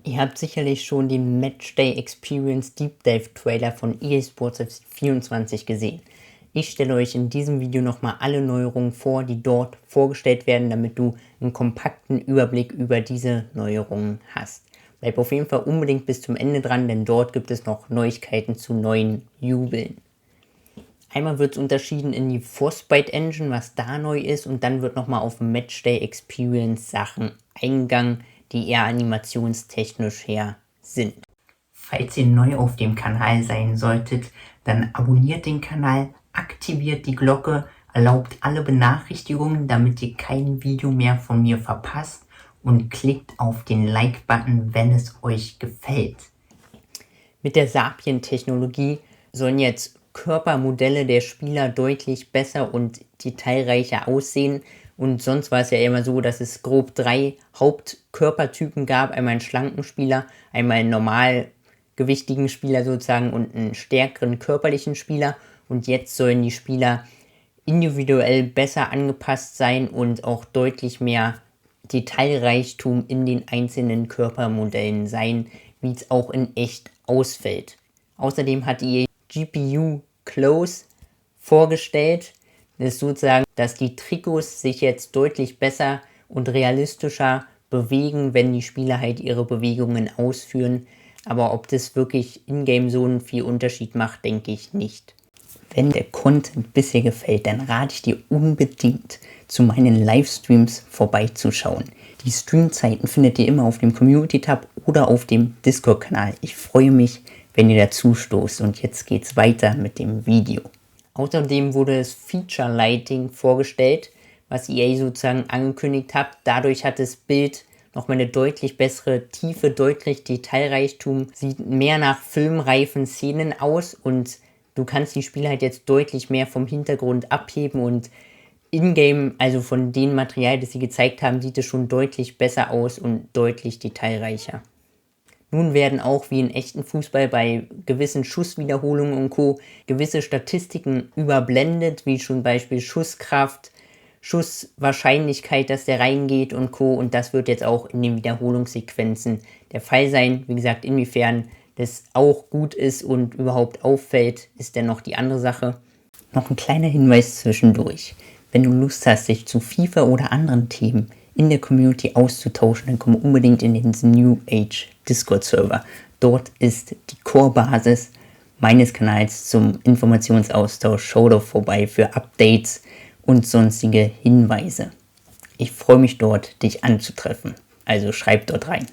Ihr habt sicherlich schon den Matchday Experience Deep Dive Trailer von EA Sports FC 24 gesehen. Ich stelle euch in diesem Video nochmal alle Neuerungen vor, die dort vorgestellt werden, damit du einen kompakten Überblick über diese Neuerungen hast. Bleib auf jeden Fall unbedingt bis zum Ende dran, denn dort gibt es noch Neuigkeiten zu neuen Jubeln. Einmal wird es unterschieden in die Frostbite Engine, was da neu ist, und dann wird nochmal auf Matchday Experience Sachen eingegangen, die eher animationstechnisch her sind. Falls ihr neu auf dem Kanal sein solltet, dann abonniert den Kanal, aktiviert die Glocke, erlaubt alle Benachrichtigungen, damit ihr kein Video mehr von mir verpasst, und klickt auf den Like-Button, wenn es euch gefällt. Mit der Sapien-Technologie sollen jetzt Körpermodelle der Spieler deutlich besser und detailreicher aussehen. Und sonst war es ja immer so, dass es grob 3 Hauptkörpertypen gab. Einmal einen schlanken Spieler, einmal einen normalgewichtigen Spieler sozusagen und einen stärkeren körperlichen Spieler. Und jetzt sollen die Spieler individuell besser angepasst sein und auch deutlich mehr Detailreichtum in den einzelnen Körpermodellen sein, wie es auch in echt ausfällt. Außerdem hat EA GPU Close vorgestellt. Das ist sozusagen, dass die Trikots sich jetzt deutlich besser und realistischer bewegen, wenn die Spieler halt ihre Bewegungen ausführen. Aber ob das wirklich in-game so einen viel Unterschied macht, denke ich nicht. Wenn der Content bisher gefällt, dann rate ich dir unbedingt, zu meinen Livestreams vorbeizuschauen. Die Streamzeiten findet ihr immer auf dem Community-Tab oder auf dem Discord-Kanal. Ich freue mich, wenn ihr dazu stoßt, und jetzt geht's weiter mit dem Video. Außerdem wurde das Feature Lighting vorgestellt, was EA sozusagen angekündigt hat. Dadurch hat das Bild nochmal eine deutlich bessere Tiefe, deutlich Detailreichtum, sieht mehr nach filmreifen Szenen aus und du kannst die Spiele halt jetzt deutlich mehr vom Hintergrund abheben, und in-game, also von dem Material, das sie gezeigt haben, sieht es schon deutlich besser aus und deutlich detailreicher. Nun werden auch wie in echten Fußball bei gewissen Schusswiederholungen und Co. gewisse Statistiken überblendet, wie zum Beispiel Schusskraft, Schusswahrscheinlichkeit, dass der reingeht und Co. Und das wird jetzt auch in den Wiederholungssequenzen der Fall sein. Wie gesagt, inwiefern das auch gut ist und überhaupt auffällt, ist dann noch die andere Sache. Noch ein kleiner Hinweis zwischendurch. Wenn du Lust hast, dich zu FIFA oder anderen Themen in der Community auszutauschen, dann komm unbedingt in den New Age Discord-Server. Dort ist die Core-Basis meines Kanals zum Informationsaustausch. Schau doch vorbei für Updates und sonstige Hinweise. Ich freue mich dort, dich anzutreffen. Also schreib dort rein.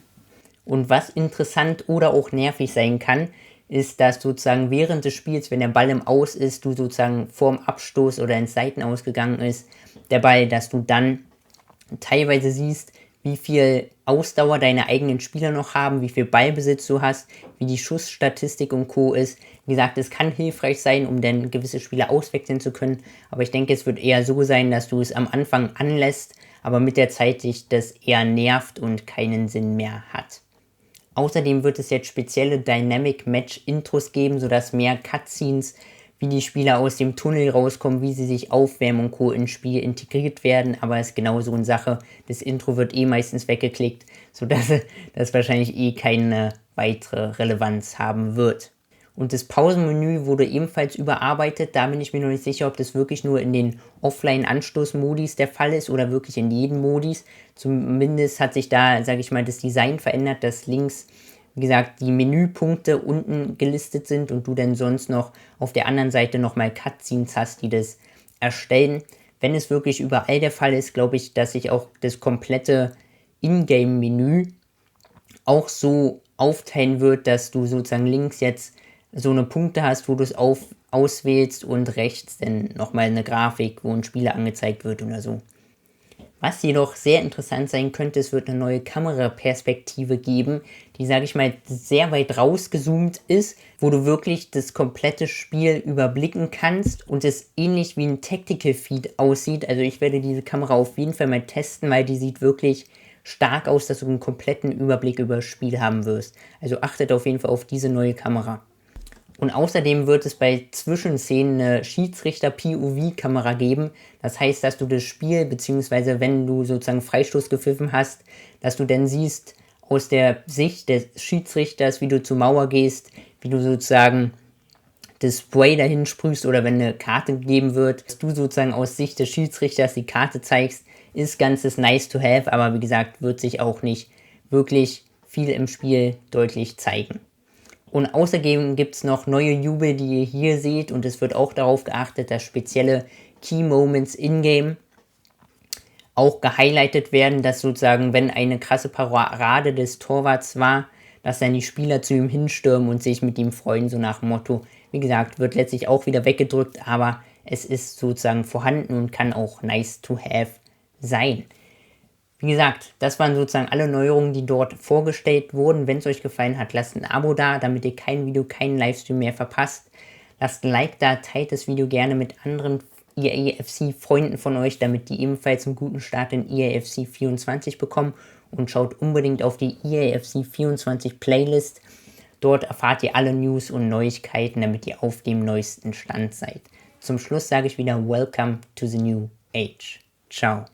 Und was interessant oder auch nervig sein kann, ist, dass sozusagen während des Spiels, wenn der Ball im Aus ist, du sozusagen vorm Abstoß oder ins Seitenaus gegangen ist, der Ball, dass du dann teilweise siehst, wie viel Ausdauer deine eigenen Spieler noch haben, wie viel Ballbesitz du hast, wie die Schussstatistik und Co. ist. Wie gesagt, es kann hilfreich sein, um dann gewisse Spieler auswechseln zu können, aber ich denke, es wird eher so sein, dass du es am Anfang anlässt, aber mit der Zeit dich das eher nervt und keinen Sinn mehr hat. Außerdem wird es jetzt spezielle Dynamic Match Intros geben, sodass mehr Cutscenes, wie die Spieler aus dem Tunnel rauskommen, wie sie sich aufwärmen und Co. ins Spiel integriert werden, aber es ist genau so eine Sache. Das Intro wird meistens weggeklickt, sodass das wahrscheinlich keine weitere Relevanz haben wird. Und das Pausenmenü wurde ebenfalls überarbeitet. Da bin ich mir noch nicht sicher, ob das wirklich nur in den Offline-Anstoß-Modis der Fall ist oder wirklich in jedem Modis. Zumindest hat sich da, sage ich mal, das Design verändert, dass links, wie gesagt, die Menüpunkte unten gelistet sind und du dann sonst noch auf der anderen Seite nochmal Cutscenes hast, die das erstellen. Wenn es wirklich überall der Fall ist, glaube ich, dass sich auch das komplette Ingame-Menü auch so aufteilen wird, dass du sozusagen links jetzt so eine Punkte hast, wo du es auswählst und rechts dann nochmal eine Grafik, wo ein Spieler angezeigt wird oder so. Was jedoch sehr interessant sein könnte, es wird eine neue Kameraperspektive geben, die, sage ich mal, sehr weit rausgezoomt ist, wo du wirklich das komplette Spiel überblicken kannst und es ähnlich wie ein Tactical Feed aussieht. Also ich werde diese Kamera auf jeden Fall mal testen, weil die sieht wirklich stark aus, dass du einen kompletten Überblick über das Spiel haben wirst. Also achtet auf jeden Fall auf diese neue Kamera. Und außerdem wird es bei Zwischenszenen eine Schiedsrichter-POV-Kamera geben. Das heißt, dass du das Spiel, beziehungsweise wenn du sozusagen Freistoß gepfiffen hast, dass du dann siehst, aus der Sicht des Schiedsrichters, wie du zur Mauer gehst, wie du sozusagen das Spray dahin sprühst oder wenn eine Karte gegeben wird, dass du sozusagen aus Sicht des Schiedsrichters die Karte zeigst, ist ganzes nice to have, aber wie gesagt, wird sich auch nicht wirklich viel im Spiel deutlich zeigen. Und außerdem gibt es noch neue Jubel, die ihr hier seht, und es wird auch darauf geachtet, dass spezielle Key Moments in-game auch gehighlightet werden, dass sozusagen, wenn eine krasse Parade des Torwarts war, dass dann die Spieler zu ihm hinstürmen und sich mit ihm freuen, so nach dem Motto. Wie gesagt, wird letztlich auch wieder weggedrückt, aber es ist sozusagen vorhanden und kann auch nice to have sein. Wie gesagt, das waren sozusagen alle Neuerungen, die dort vorgestellt wurden. Wenn es euch gefallen hat, lasst ein Abo da, damit ihr kein Video, keinen Livestream mehr verpasst. Lasst ein Like da, teilt das Video gerne mit anderen EAFC-Freunden von euch, damit die ebenfalls einen guten Start in EAFC 24 bekommen. Und schaut unbedingt auf die EAFC 24 Playlist. Dort erfahrt ihr alle News und Neuigkeiten, damit ihr auf dem neuesten Stand seid. Zum Schluss sage ich wieder Welcome to the New Age. Ciao.